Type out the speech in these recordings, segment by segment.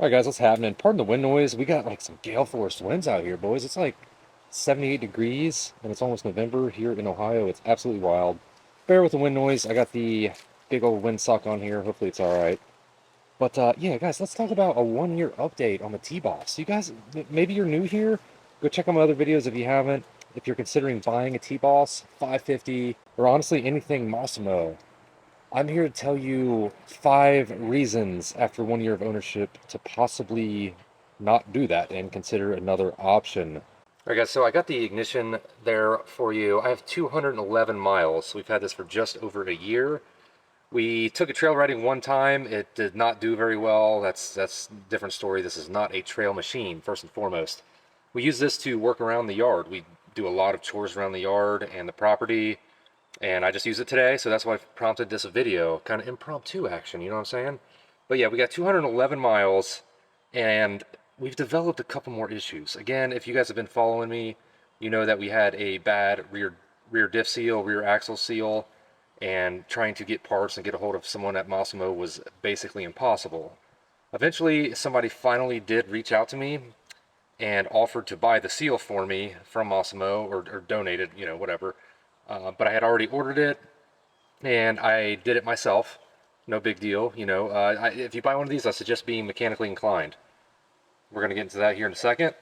All right, guys, what's happening? Pardon the wind noise. We got like some gale force winds out here, boys. It's like 78 degrees and it's almost November here in Ohio. It's absolutely wild. Bear with the wind noise. I got the big old windsock on here. Hopefully it's all right. But yeah, guys, let's talk about a 1 year update on the T-Boss. You guys, maybe you're new here. Go check out my other videos if you haven't. If you're considering buying a T-Boss, 550, or honestly anything Massimo, I'm here to tell you 5 reasons after 1 year of ownership to possibly not do that and consider another option. All right, guys, so I got the ignition there for you. I have 211 miles. We've had this for just over a year. We took a trail riding one time. It did not do very well. That's a different story. This is not a trail machine, first and foremost. We use this to work around the yard. We do a lot of chores around the yard and the property. And I just used it today, so that's why I prompted this video. Kind of impromptu action, you know what I'm saying? But yeah, we got 211 miles, and we've developed a couple more issues. Again, if you guys have been following me, you know that we had a bad rear diff seal, rear axle seal, and trying to get parts and get a hold of someone at Massimo was basically impossible. Eventually, somebody finally did reach out to me and offered to buy the seal for me from Massimo, or donate it, you know, whatever. But I had already ordered it, and I did it myself. No big deal, you know. If you buy one of these, I suggest being mechanically inclined. We're going to get into that here in a second.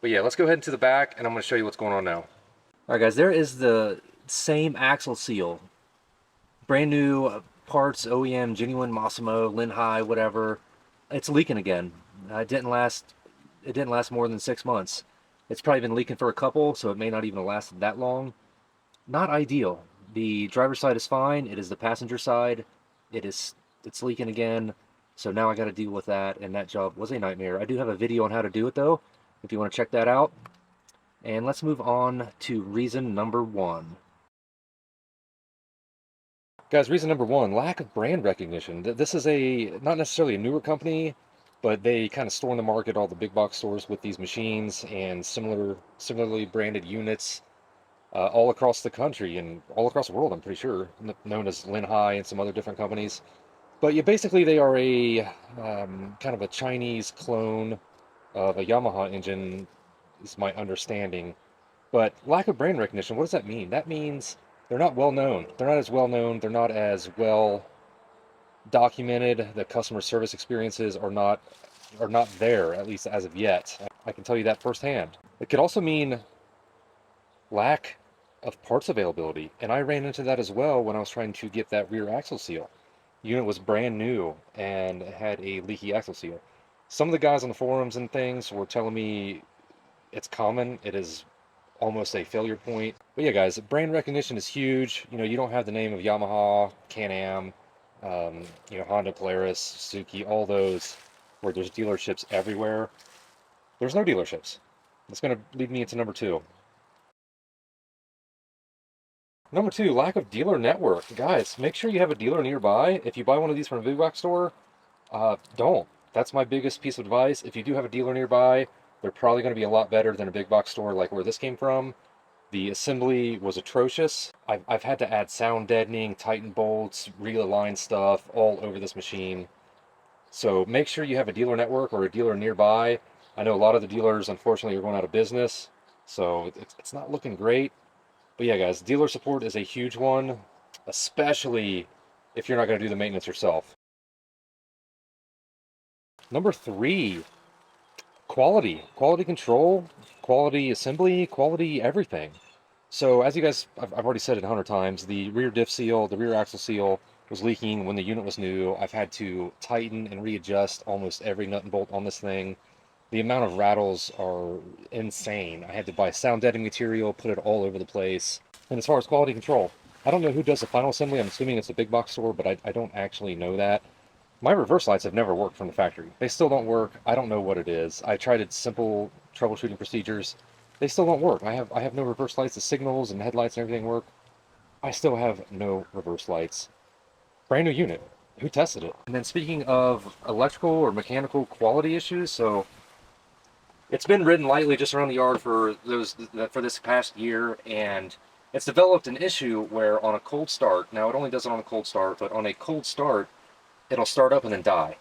But yeah, let's go ahead into the back, and I'm going to show you what's going on now. All right, guys, there is the same axle seal. Brand new parts, OEM, genuine Massimo, Lin-Hai, whatever. It's leaking again. It didn't last more than 6 months. It's probably been leaking for a couple, so it may not even have lasted that long. Not ideal. The driver's side is fine. It is the passenger side. It's leaking again. So now I got to deal with that, and that job was a nightmare. I do have a video on how to do it though, if you want to check that out. And let's move on to reason number 1. Guys, reason number 1, lack of brand recognition. This is not necessarily a newer company, but they kind of store in the market all the big box stores with these machines and similarly branded units. All across the country and all across the world, I'm pretty sure, known as Lin-Hai and some other different companies. But yeah, basically they are a kind of a Chinese clone of a Yamaha engine, is my understanding. But lack of brand recognition, what does that mean? That means they're not well known. They're not as well known. They're not as well documented. The customer service experiences are not there, at least as of yet. I can tell you that firsthand. It could also mean lack of parts availability, and I ran into that as well when I was trying to get that rear axle seal. The unit was brand new and had a leaky axle seal. Some of the guys on the forums and things were telling me it's common, it is almost a failure point. But yeah, guys, brand recognition is huge. You know, you don't have the name of Yamaha, Can-Am, you know, Honda, Polaris, Suzuki, all those where there's dealerships everywhere. There's no dealerships. That's going to lead me into number 2. Number 2, lack of dealer network. Guys, make sure you have a dealer nearby. If you buy one of these from a big box store, don't. That's my biggest piece of advice. If you do have a dealer nearby, they're probably going to be a lot better than a big box store like where this came from. The assembly was atrocious. I've had to add sound deadening, tighten bolts, realign stuff all over this machine. So make sure you have a dealer network or a dealer nearby. I know a lot of the dealers, unfortunately, are going out of business, so it's not looking great. But yeah, guys, dealer support is a huge one, especially if you're not going to do the maintenance yourself. Number 3, quality control, quality assembly, quality everything. So as you guys, I've already said it 100 times, the rear diff seal, the rear axle seal was leaking when the unit was new. I've had to tighten and readjust almost every nut and bolt on this thing. The amount of rattles are insane. I had to buy sound deadening material, put it all over the place. And as far as quality control, I don't know who does the final assembly. I'm assuming it's a big box store, but I don't actually know that. My reverse lights have never worked from the factory. They still don't work. I don't know what it is. I tried simple troubleshooting procedures. They still don't work. I have no reverse lights. The signals and headlights and everything work. I still have no reverse lights. Brand new unit. Who tested it? And then speaking of electrical or mechanical quality issues, so it's been ridden lightly just around the yard for this past year, and it's developed an issue where on a cold start, now it only does it on a cold start, but on a cold start, it'll start up and then die.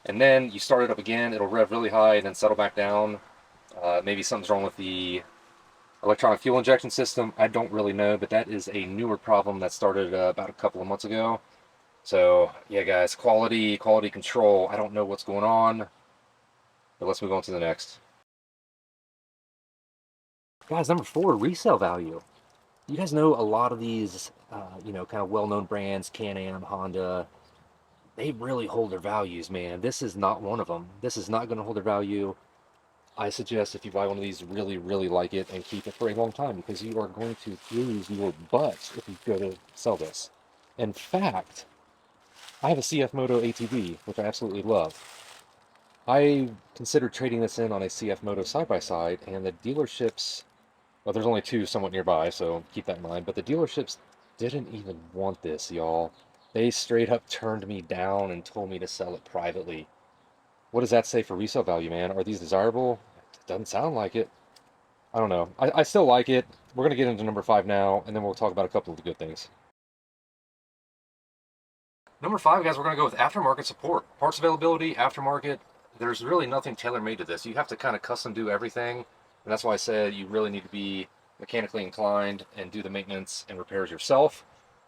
And then you start it up again, it'll rev really high and then settle back down. Maybe something's wrong with the electronic fuel injection system. I don't really know, but that is a newer problem that started about a couple of months ago. So yeah, guys, quality control. I don't know what's going on, but let's move on to the next. Guys, number 4, resale value. You guys know a lot of these, kind of well-known brands, Can-Am, Honda. They really hold their values, man. This is not one of them. This is not going to hold their value. I suggest if you buy one of these, really, really like it and keep it for a long time, because you are going to lose your butt if you go to sell this. In fact, I have a CF-Moto ATV, which I absolutely love. I considered trading this in on a CF-Moto side-by-side, and the dealerships, well, there's only 2 somewhat nearby, so keep that in mind, but the dealerships didn't even want this, y'all. They straight up turned me down and told me to sell it privately. What does that say for resale value, man? Are these desirable? It doesn't sound like it. I don't know. I still like it. We're going to get into number 5 now, and then we'll talk about a couple of the good things. Number 5, guys, we're going to go with aftermarket support. Parts availability, aftermarket. There's really nothing tailor-made to this. You have to kind of custom do everything, and that's why I said you really need to be mechanically inclined and do the maintenance and repairs yourself.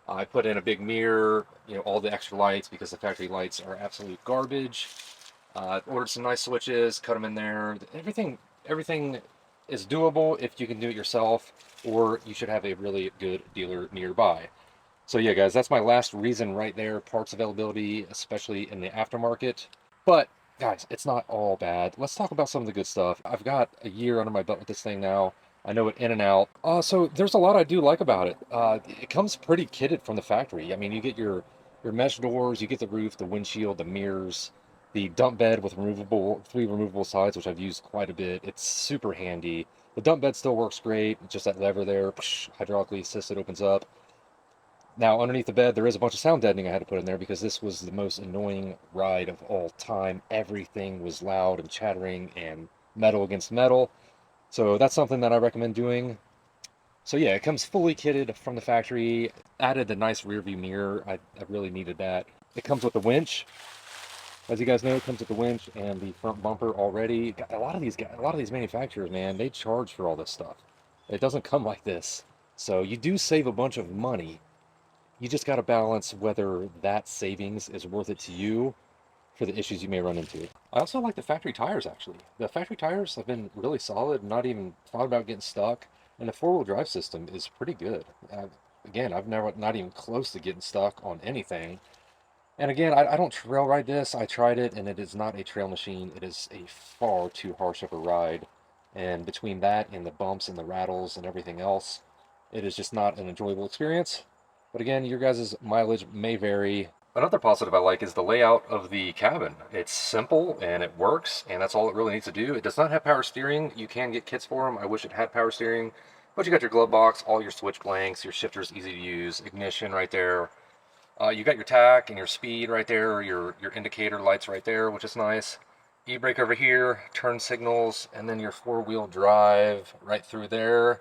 I put in a big mirror, all the extra lights, because the factory lights are absolute garbage. Ordered some nice switches, cut them in there. Everything is doable if you can do it yourself, or you should have a really good dealer nearby. So yeah, guys, that's my last reason right there. Parts availability, especially in the aftermarket. But guys, it's not all bad. Let's talk about some of the good stuff. I've got a year under my belt with this thing now. I know it in and out. So there's a lot I do like about it. It comes pretty kitted from the factory. I mean, you get your mesh doors, you get the roof, the windshield, the mirrors, the dump bed with 3 removable sides, which I've used quite a bit. It's super handy. The dump bed still works great. Just that lever there, hydraulically assisted, opens up. Now, underneath the bed, there is a bunch of sound deadening I had to put in there, because this was the most annoying ride of all time. Everything was loud and chattering and metal against metal. So that's something that I recommend doing. So yeah, it comes fully kitted from the factory. Added a nice rear view mirror. I really needed that. It comes with a winch. As you guys know, it comes with the winch and the front bumper already. A lot of these manufacturers, man, they charge for all this stuff. It doesn't come like this. So you do save a bunch of money. You just got to balance whether that savings is worth it to you for the issues you may run into. I also like the factory tires, actually. The factory tires have been really solid, not even thought about getting stuck, and the 4-wheel drive system is pretty good. Again, I've not even close to getting stuck on anything. And again, I don't trail ride this. I tried it, and it is not a trail machine. It is a far too harsh of a ride. And between that and the bumps and the rattles and everything else, it is just not an enjoyable experience. But again, your guys' mileage may vary. Another positive I like is the layout of the cabin. It's simple and it works, and that's all it really needs to do. It does not have power steering. You can get kits for them. I wish it had power steering. But you got your glove box, all your switch blanks, your shifter's easy to use, ignition right there. You got your tack and your speed right there, your indicator lights right there, which is nice. E-brake over here, turn signals, and then your 4-wheel drive right through there.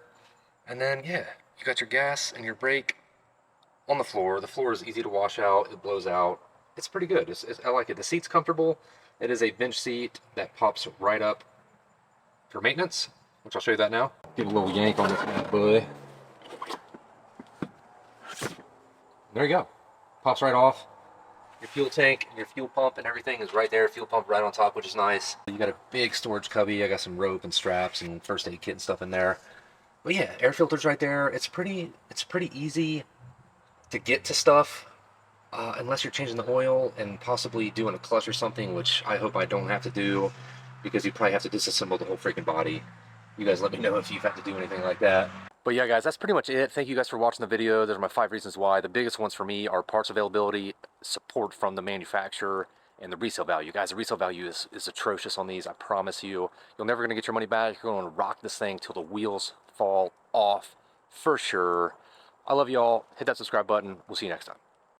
And then, yeah, you got your gas and your brake on the floor. The floor is easy to wash out. It blows out. It's pretty good. I like it. The seat's comfortable. It is a bench seat that pops right up for maintenance, which I'll show you that now. Give a little yank on this bad boy. There you go. Pops right off. Your fuel tank and your fuel pump and everything is right there. Fuel pump right on top, which is nice. You got a big storage cubby. I got some rope and straps and first aid kit and stuff in there. But yeah, air filter's right there. It's pretty easy to get to stuff, unless you're changing the oil and possibly doing a clutch or something, which I hope I don't have to do, because you probably have to disassemble the whole freaking body. You guys let me know if you've had to do anything like that. But yeah, guys, that's pretty much it. Thank you guys for watching the video. Those are my 5 reasons why. The biggest ones for me are parts availability, support from the manufacturer, and the resale value. Guys, the resale value is atrocious on these. I promise you. You're never going to get your money back. You're going to rock this thing till the wheels fall off for sure. I love y'all. Hit that subscribe button. We'll see you next time.